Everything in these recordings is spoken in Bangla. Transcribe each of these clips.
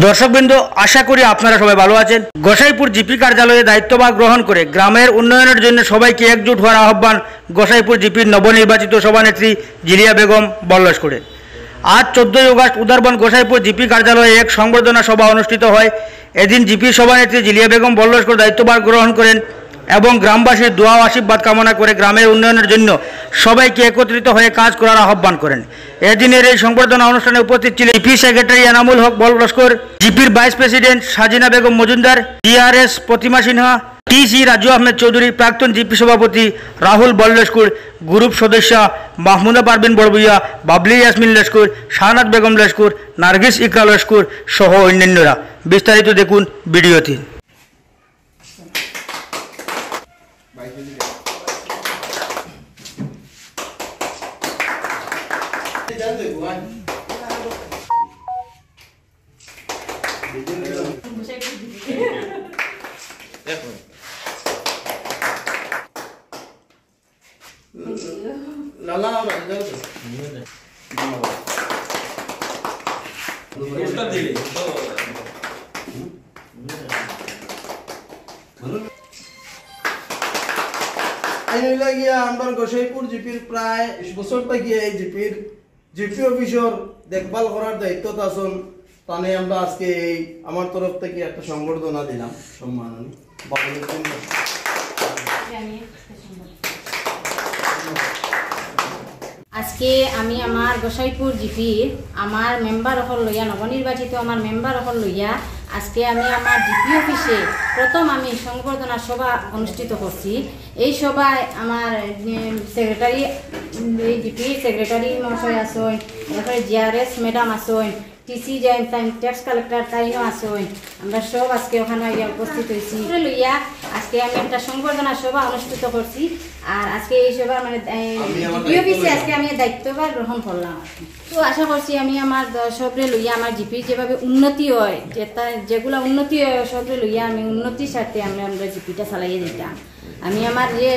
দর্শকবৃন্দ, আশা করি আপনারা সবাই ভালো আছেন। গোসাইপুর জিপি কার্যালয়ে দায়িত্বভার গ্রহণ করে গ্রামের উন্নয়নের জন্য সবাইকে একজোট হওয়ার আহ্বান গোসাইপুর জিপির নবনির্বাচিত সভানেত্রী জিলিয়া বেগম বল্লশকুড়ের। আজ 14 আগস্ট উদারবন গোসাইপুর জিপি কার্যালয়ে এক সংবর্ধনা সভা অনুষ্ঠিত হয়। এদিন জিপির সভানেত্রী জিলিয়া বেগম বল্লশকুড় দায়িত্বভার গ্রহণ করেন এবং গ্রামবাসীর দোয়া ও আশীর্বাদ কামনা করে গ্রামের উন্নয়নের জন্য সবাইকে একত্রিত হয়ে কাজ করার আহ্বান করেন। এদিনের এই সংবর্ধনা অনুষ্ঠানে উপস্থিত ছিলেন জিপি সেক্রেটারি এনামুল হক বল্লশকুড়, জিপির vice president Sajina Begum Majumdar, DRS Pratima Sinha, TC Raju Ahmed Chowdhury, প্রাক্তন জিপি সভাপতি রাহুল বল্লশকুড়, গ্রুপ সদস্য মাহমুদা পারভিন বড়ভূইয়া, বাবলি ইয়াসমিন লস্কুর, শাহনাজ বেগম লস্কুর, নার্গিস ইকরা লস্কুর সহ অন্যান্যরা। বিস্তারিত দেখুন ভিডিওতে। लाला আমরা গোসাইপুর জিপির প্রায় 20 বছর থেকে এই জিপি অফিসর দেখভাল করার দায়িত্ব আছেন। তানে আমরা আজকে এই আমার তরফ থেকে একটা সংবর্ধনা দিলাম সম্মাননী। আজকে আমি আমার গোসাইপুর জিপির আমার মেম্বার হল লইয়া নবনির্বাচিত আমার মেম্বার হল লইয়া আজকে আমি আমার জিপি অফিসে প্রথম আমি সংবর্ধনা সভা অনুষ্ঠিত করছি। এই সভায় আমার সেক্রেটারি এই জিপি সেক্রেটারি মহাশয় আসেন, তারপরে জিআরএস ম্যাডাম আসেন, টিসি জয়েন্ট ট্যাক্স কালেক্টর তাইনও আসেন। আমরা সব আজকে ওখানে উপস্থিত হয়েছি লইয়া আজকে আমি একটা সংবর্ধনা সভা অনুষ্ঠিত করছি। আর আজকে এই সভা মানে জিপি অফিসে আজকে আমি দায়িত্বভার গ্রহণ করলাম। তো আশা করছি আমি আমার সবরে লইয়া আমার জিপির যেভাবে উন্নতি হয়, যেগুলো উন্নতি হয় সবরে লইয়া আমি উন্নতির সাথে আমরা জিপিটা চালাইয়ে দিতাম। আমি আমার যে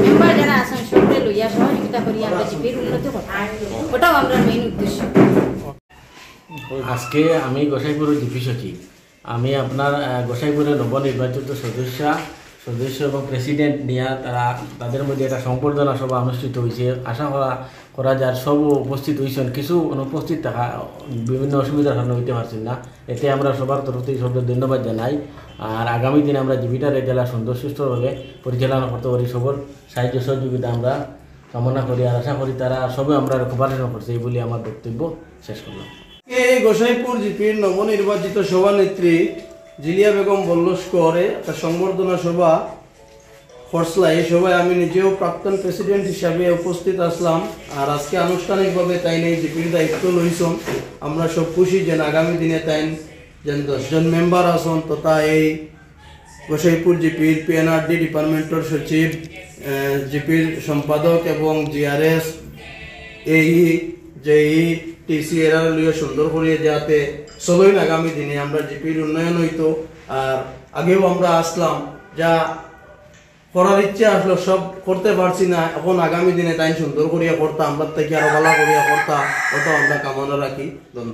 মেম্বার যারা আছেন সবরে লইয়া সহযোগিতা করি আমরা জিপির উন্নতি করতাম, ওটাও আমরা মেইন উদ্দেশ্য। আজকে আমি গোসাইপুর জিপি সচিব, আমি আপনার গোসাইপুরের নবনির্বাচিত সদস্য এবং প্রেসিডেন্ট নিয়ে তাদের মধ্যে একটা সংবর্ধনা সভা অনুষ্ঠিত হয়েছে। আশা করা যায় সব উপস্থিত হয়েছেন। কিছু অনুপস্থিত থাকা বিভিন্ন অসুবিধার কারণে হইতে পারছেন না, এতে আমরা সবার তরফ থেকে সবদের ধন্যবাদ জানাই। আর আগামী দিনে আমরা জিপিটার এই জেলা সুন্দর সুষ্ঠুভাবে পরিচালনা করতে পারি, সবর সাহায্য সহযোগিতা আমরা কামনা করি। আর আশা করি তারা সবে আমরা কোপারেশন করছে এই বলে আমার বক্তব্য শেষ করলাম। এই গোসাইপুর জিপির নবনির্বাচিত সভানেত্রী জিলিয়া বেগম বল্লশকুড়ে একটা সংবর্ধনা সভা করছিল। এই সভায় আমি নিজেও প্রাক্তন প্রেসিডেন্ট হিসাবে উপস্থিত আসলাম। আর আজকে আনুষ্ঠানিকভাবে তাই এই জিপির দায়িত্ব লইছেন। আমরা সব খুশি যে আগামী দিনে তাই যেন 10 জন মেম্বার আসন তথা এই গোসাইপুর জিপির পিএনআরডি ডিপার্টমেন্টের সচিব, জিপির সম্পাদক এবং জিআরএস এই যেই টিসি এরা লিয়ে সুন্দর করিয়ে যাতে সবই আগামী দিনে আমরা জিপির উন্নয়ন হইতো। আর আগেও আমরা আসলাম, যা করার ইচ্ছা আসলো সব করতে পারছি না, এখন আগামী দিনে তাই সুন্দর করিয়া করতাম, আমরা থেকে আরো ভালো করিয়া করতাম, ওটা আমরা কামনা রাখি। ধন্যবাদ।